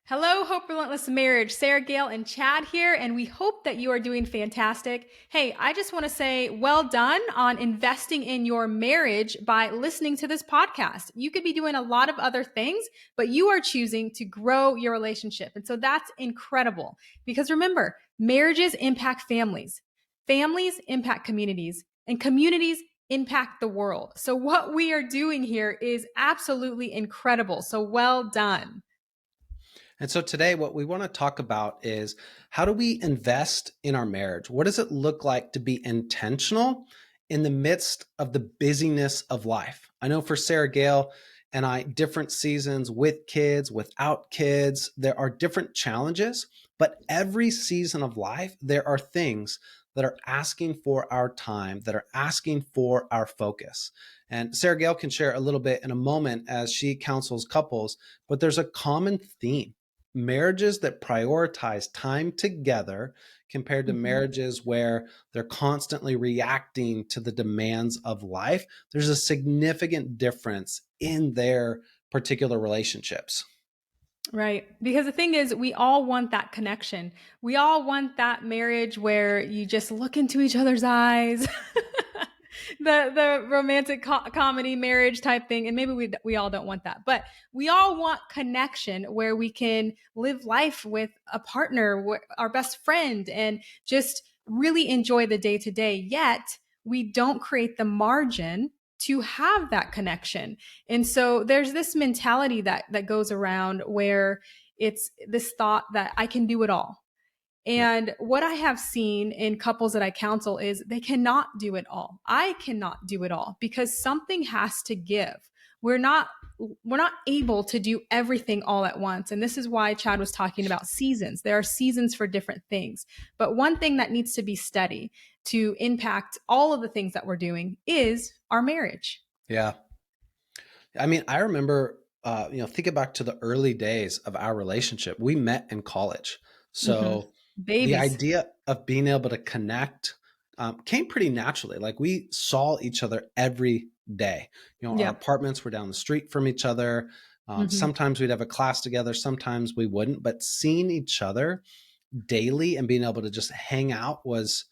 Hello, Hope Relentless Marriage. Sarah Gale and Chad here, and we hope that you are doing fantastic. Hey, I just want to say well done on investing in your marriage by listening to this podcast. You could be doing a lot of other things, but you are choosing to grow your relationship. And so that's incredible because remember, marriages impact families, families impact communities, and communities impact the world. So what we are doing here is absolutely incredible. So well done. And so today, what we want to talk about is how do we invest in our marriage? What does it look like to be intentional in the midst of the busyness of life? I know for Sarah Gale and I, different seasons with kids, without kids, there are different challenges, but every season of life, there are things that are asking for our time, that are asking for our focus. And Sarah Gale can share a little bit in a moment as she counsels couples, but there's a common theme: marriages that prioritize time together compared to Mhm. marriages where they're constantly reacting to the demands of life. There's a significant difference in their particular relationships. Right. Because the thing is, we all want that connection. We all want that marriage where you just look into each other's eyes. The romantic comedy marriage type thing, and maybe we all don't want that, but we all want connection where we can live life with a partner, our best friend, and just really enjoy the day to day. Yet we don't create the margin to have that connection. And so there's this mentality that goes around where it's this thought that I can do it all. Yeah. And what I have seen in couples that I counsel is they cannot do it all. I cannot do it all because something has to give. We're not we're not able to do everything all at once. And this is why Chad was talking about seasons. There are seasons for different things. But one thing that needs to be steady to impact all of the things that we're doing is our marriage. Yeah. I mean, I remember, thinking back to the early days of our relationship, we met in college. Mm-hmm. So the Babies. idea of being able to connect came pretty naturally. Like we saw each other every day. Our Yeah. apartments were down the street from each other. Mm-hmm. Sometimes we'd have a class together, sometimes we wouldn't, but seeing each other daily and being able to just hang out was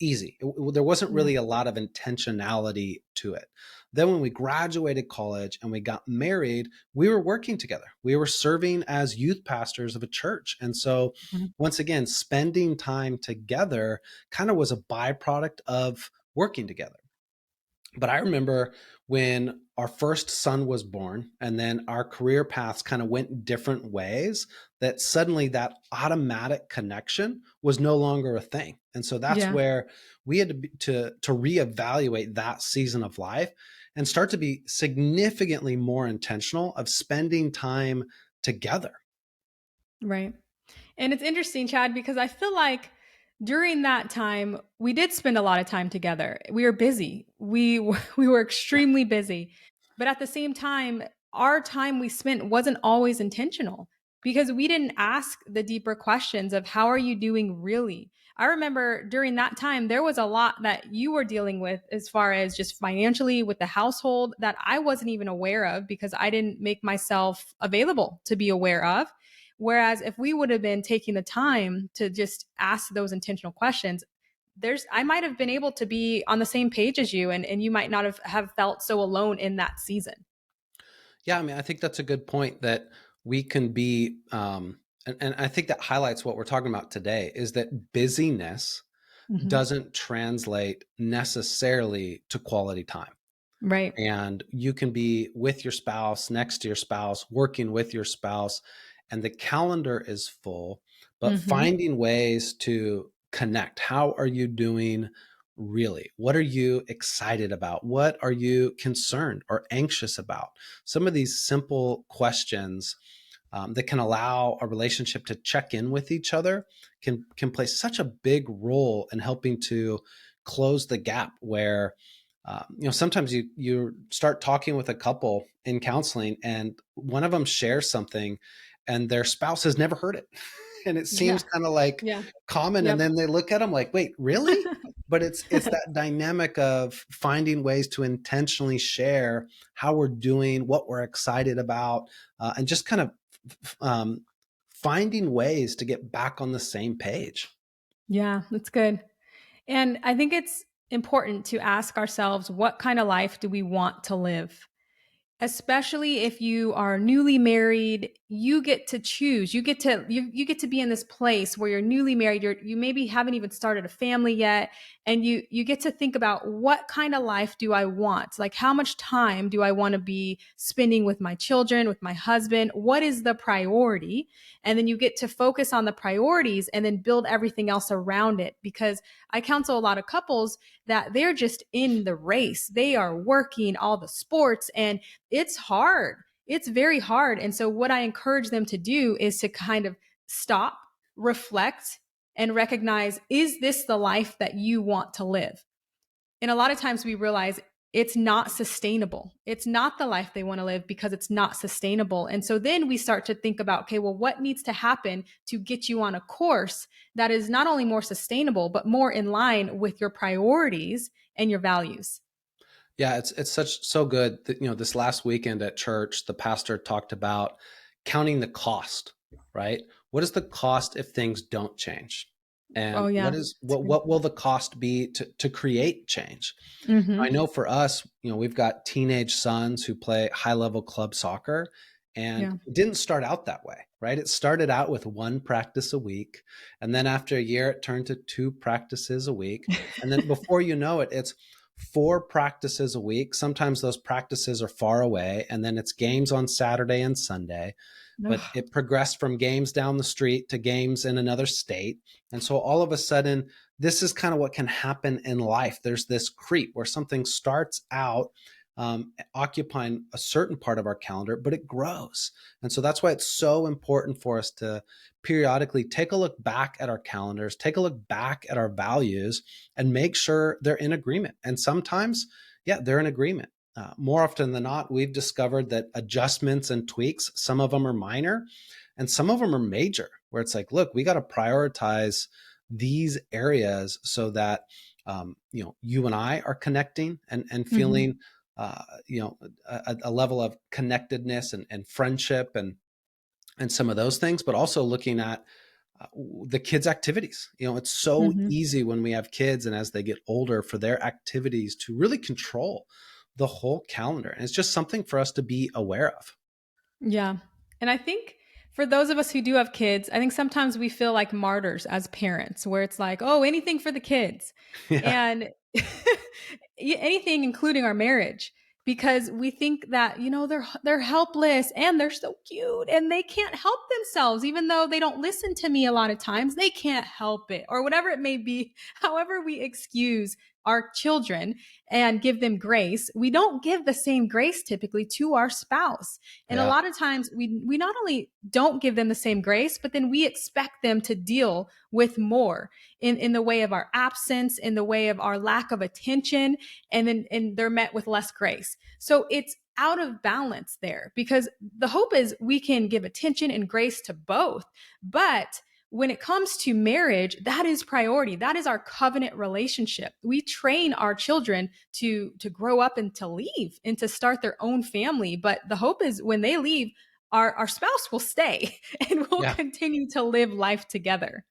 easy. There wasn't Yeah. really a lot of intentionality to it. Then when we graduated college and we got married, we were working together. We were serving as youth pastors of a church. And so Mm-hmm. once again, spending time together kind of was a byproduct of working together. But I remember when our first son was born and then our career paths kind of went different ways, that suddenly that automatic connection was no longer a thing. And so that's Yeah. where we had to reevaluate that season of life and start to be significantly more intentional of spending time together. Right. And it's interesting, Chad, because I feel like during that time, we did spend a lot of time together. We were busy. We were extremely busy. But at the same time, our time we spent wasn't always intentional because we didn't ask the deeper questions of how are you doing really? I remember during that time, there was a lot that you were dealing with as far as just financially with the household that I wasn't even aware of because I didn't make myself available to be aware of. Whereas if we would have been taking the time to just ask those intentional questions, I might have been able to be on the same page as you and you might not have felt so alone in that season. Yeah, I mean, I think that's a good point that we can be, and I think that highlights what we're talking about today is that busyness Hmm. doesn't translate necessarily to quality time. Right. And you can be with your spouse, next to your spouse, working with your spouse, and the calendar is full, but Hmm. finding ways to connect. How are you doing really? What are you excited about? What are you concerned or anxious about? Some of these simple questions that can allow a relationship to check in with each other can play such a big role in helping to close the gap where sometimes you start talking with a couple in counseling and one of them shares something and their spouse has never heard it and it Yeah. seems kind of like Yeah. common, and Yep. then they look at them like, wait, really? But it's that dynamic of finding ways to intentionally share how we're doing, what we're excited about, and just kind of um, finding ways to get back on the same page. Yeah, that's good. And I think it's important to ask ourselves, what kind of life do we want to live? Especially if you are newly married, you get to choose. You get to be in this place where you're newly married. You maybe haven't even started a family yet, and you get to think about, what kind of life do I want? Like, how much time do I want to be spending with my children, with my husband? What is the priority? And then you get to focus on the priorities and then build everything else around it. Because I counsel a lot of couples that they're just in the race. They are working all the sports, and it's hard. It's very hard. And so, what I encourage them to do is to kind of stop, reflect, and recognize, is this the life that you want to live? And a lot of times we realize it's not sustainable. It's not the life they want to live because it's not sustainable. And so then we start to think about, okay, well, what needs to happen to get you on a course that is not only more sustainable, but more in line with your priorities and your values? Yeah, it's such so good that, this last weekend at church, the pastor talked about counting the cost, right? What is the cost if things don't change? Oh, And yeah. It's good. what will the cost be to create change? I Mm-hmm. know for us, we've got teenage sons who play high level club soccer, and Yeah. it didn't start out that way, right? It started out with one practice a week. And then after a year, it turned to two practices a week. And then before you know it, it's four practices a week. Sometimes those practices are far away. And then it's games on Saturday and Sunday. But Ugh. it progressed from games down the street to games in another state. And so all of a sudden, this is kind of what can happen in life. There's this creep where something starts out occupying a certain part of our calendar, but it grows. And so that's why it's so important for us to periodically take a look back at our calendars, take a look back at our values, and make sure they're in agreement. And sometimes, yeah, they're in agreement. More often than not, we've discovered that adjustments and tweaks, some of them are minor and some of them are major, where it's like, look, we got to prioritize these areas so that you and I are connecting and Mm-hmm. feeling a level of connectedness and friendship and some of those things, but also looking at uh, the kids' activities. It's so Mm-hmm. easy when we have kids and as they get older for their activities to really control the whole calendar. And it's just something for us to be aware of. Yeah. And I think for those of us who do have kids, I think sometimes we feel like martyrs as parents, where it's like, oh, anything for the kids. Yeah. And anything, including our marriage, because we think that, they're helpless and they're so cute and they can't help themselves, even though they don't listen to me a lot of times. They can't help it, or whatever it may be. However, we excuse our children and give them grace, we don't give the same grace typically to our spouse. And a Yeah. lot of times we not only don't give them the same grace, but then we expect them to deal with more in the way of our absence, in the way of our lack of attention, and they're met with less grace. So it's out of balance there, because the hope is we can give attention and grace to both. But when it comes to marriage, that is priority. That is our covenant relationship. We train our children to grow up and to leave and to start their own family. But the hope is when they leave, our spouse will stay and we'll Yeah. continue to live life together.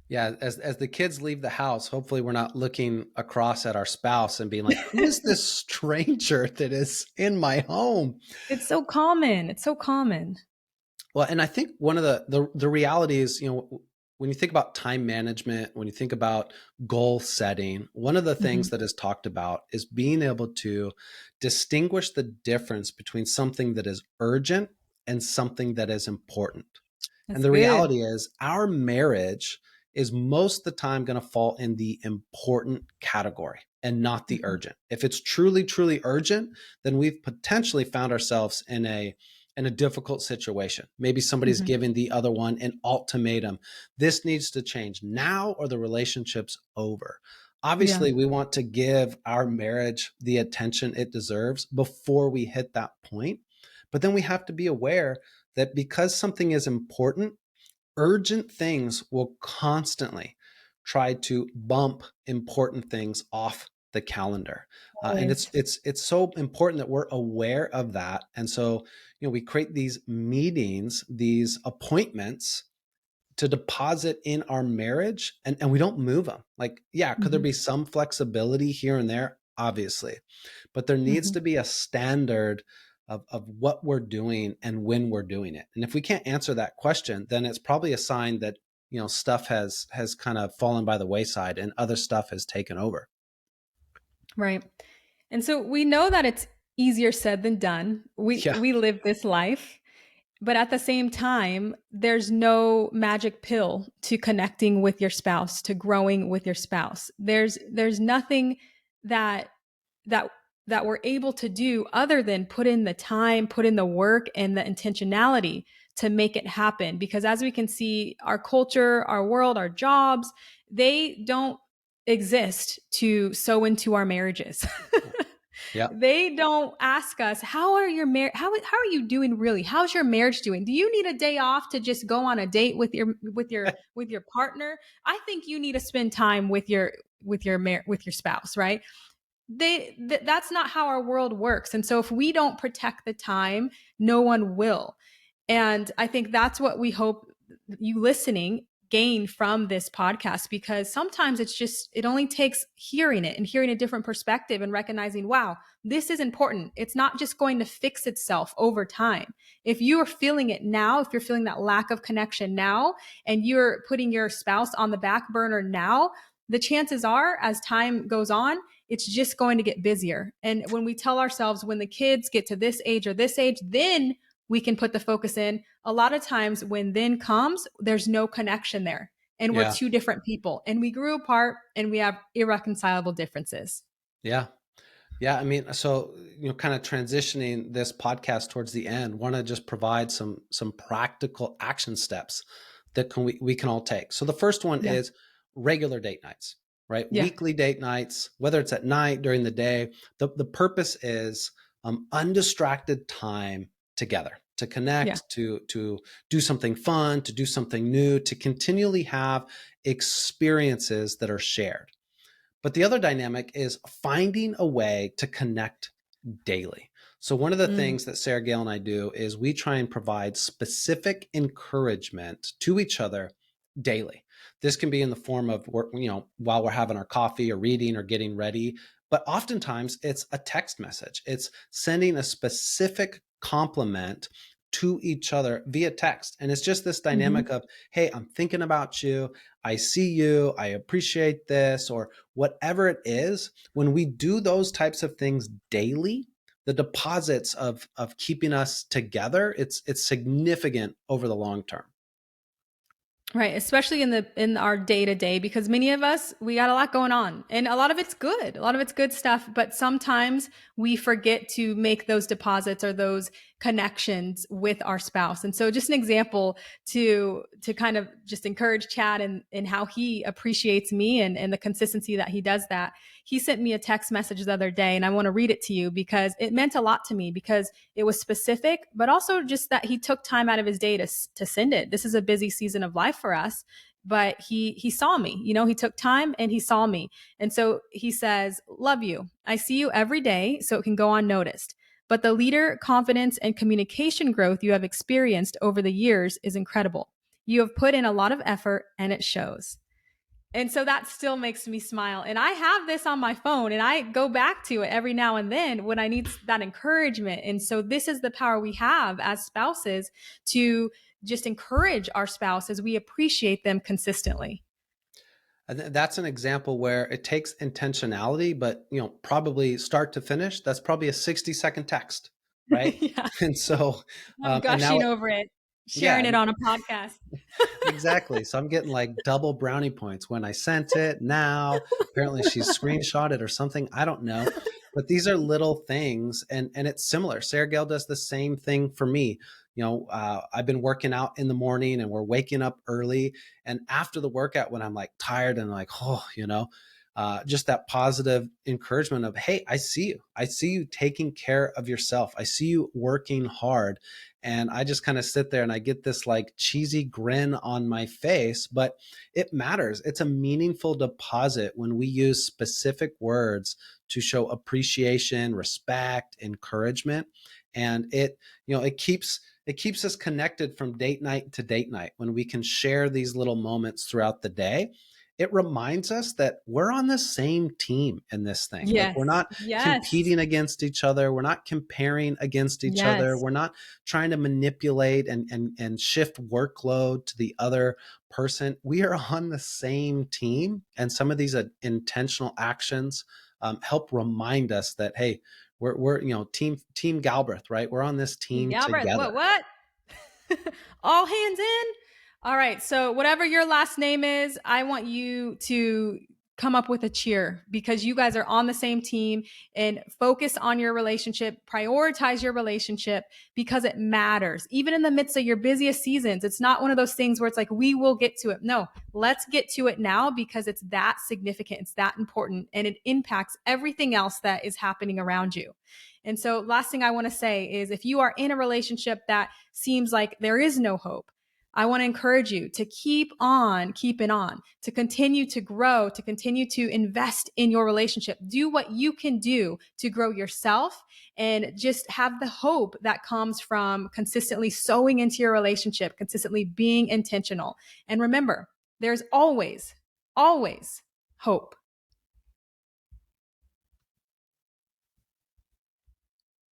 Yeah. As the kids leave the house, hopefully we're not looking across at our spouse and being like, who is this stranger that is in my home? It's so common. It's so common. Well, and I think one of the reality is, when you think about time management, when you think about goal setting, one of the things Mhm. that is talked about is being able to distinguish the difference between something that is urgent and something that is important. And That's the good. reality is, our marriage is most of the time going to fall in the important category and not the Mhm. urgent. If it's truly, truly urgent, then we've potentially found ourselves in a difficult situation. Maybe somebody's Mhm. giving the other one an ultimatum. This needs to change now or the relationship's over. Yeah. Obviously, we want to give our marriage the attention it deserves before we hit that point. But then we have to be aware that because something is important, urgent things will constantly try to bump important things off the calendar. And it's Always. it's it's so important that we're aware of that. And so, we create these meetings, these appointments to deposit in our marriage, and we don't move them. Like, yeah, could there Mhm, be some flexibility here and there? Obviously. But there needs mhm. to be a standard of what we're doing and when we're doing it. And if we can't answer that question, then it's probably a sign that, stuff has kind of fallen by the wayside and other stuff has taken over. Right. And so we know that it's easier said than done. We Yeah. we live this life, but at the same time, there's no magic pill to connecting with your spouse, to growing with your spouse. There's nothing that that that we're able to do other than put in the time, put in the work and the intentionality to make it happen. Because as we can see, our culture, our world, our jobs, they don't exist to sow into our marriages. Yeah. They don't ask us, how are your how are you doing really? How's your marriage doing? Do you need a day off to just go on a date with your partner? I think you need to spend time with your spouse, right? That's not how our world works. And so if we don't protect the time, no one will. And I think that's what we hope you listening gain from this podcast, because sometimes it only takes hearing it and hearing a different perspective and recognizing, wow, this is important. It's not just going to fix itself over time. If you are feeling it now, if you're feeling that lack of connection now, and you're putting your spouse on the back burner now, the chances are, as time goes on, it's just going to get busier. And when we tell ourselves, when the kids get to this age or this age, then we can put the focus in. A lot of times when then comes, there's no connection there. And we're Yeah. two different people and we grew apart and we have irreconcilable differences. Yeah. Yeah, I mean, so, kind of transitioning this podcast towards the end, want to just provide some practical action steps that we can all take. So the first one Yeah. is regular date nights, right? Yeah. Weekly date nights, whether it's at night, during the day. The purpose is undistracted time together to Yeah. connect, to do something fun, to do something new, to continually have experiences that are shared. But the other dynamic is finding a way to connect daily. So one of the Mm. things that Sarah Gale and I do is we try and provide specific encouragement to each other daily. This can be in the form of while we're having our coffee or reading or getting ready, but oftentimes it's a text message. It's sending a specific compliment to each other via text. And it's just this dynamic Hmm. of, hey, I'm thinking about you. I see you. I appreciate this, or whatever it is. When we do those types of things daily, the deposits of keeping us together, it's significant over the long term. Right, especially in our day to day, because many of us, we got a lot going on, and a lot of it's good. A lot of it's good stuff, but sometimes we forget to make those deposits or those connections with our spouse. And so, just an example to kind of just encourage Chad and how he appreciates me and the consistency that he does that. He sent me a text message the other day, and I want to read it to you because it meant a lot to me, because it was specific, but also just that he took time out of his day to send it. This is a busy season of life for us, but he saw me. He took time and he saw me. And so he says, "Love you. I see you every day, so it can go unnoticed. But the leader, confidence, and communication growth you have experienced over the years is incredible. You have put in a lot of effort and it shows." And so that still makes me smile. And I have this on my phone and I go back to it every now and then when I need that encouragement. And so this is the power we have as spouses to just encourage our spouse as we appreciate them consistently. And that's an example where it takes intentionality, but probably start to finish, that's probably a 60-second text, right? Yeah. And so, I'm and now, gushing over it, yeah, sharing it on a podcast. exactly. So I'm getting like double brownie points when I sent it. Now, apparently she's screenshot it or something. I don't know. But these are little things, and it's similar. Sarah Gale does the same thing for me. I've been working out in the morning, and we're waking up early. And after the workout, when I'm like tired and like, just that positive encouragement of, hey, I see you taking care of yourself, I see you working hard. And I just kind of sit there and I get this like cheesy grin on my face, but it matters. It's a meaningful deposit when we use specific words to show appreciation, respect, encouragement. And it keeps us connected from date night to date night when we can share these little moments throughout the day. It reminds us that we're on the same team in this thing. Like, we're Yes. not Yes. competing against each other. We're not comparing against each other. Yes. We're not trying to manipulate and shift workload to the other person. We are on the same team. And some of these intentional actions help remind us that, hey, we're team Galbraith, right? We're on this Team team Galbraith. together. What? All hands in. All right. So, whatever your last name is, I want you to come up with a cheer because you guys are on the same team, and focus on your relationship, prioritize your relationship because it matters. Even in the midst of your busiest seasons, it's not one of those things where it's like, we will get to it. No, let's get to it now because it's that significant, it's that important, and it impacts everything else that is happening around you. And so, last thing I want to say is if you are in a relationship that seems like there is no hope, I want to encourage you to keep on keeping on, to continue to grow, to continue to invest in your relationship. Do what you can do to grow yourself, and just have the hope that comes from consistently sowing into your relationship, consistently being intentional. And remember, there's always, always hope.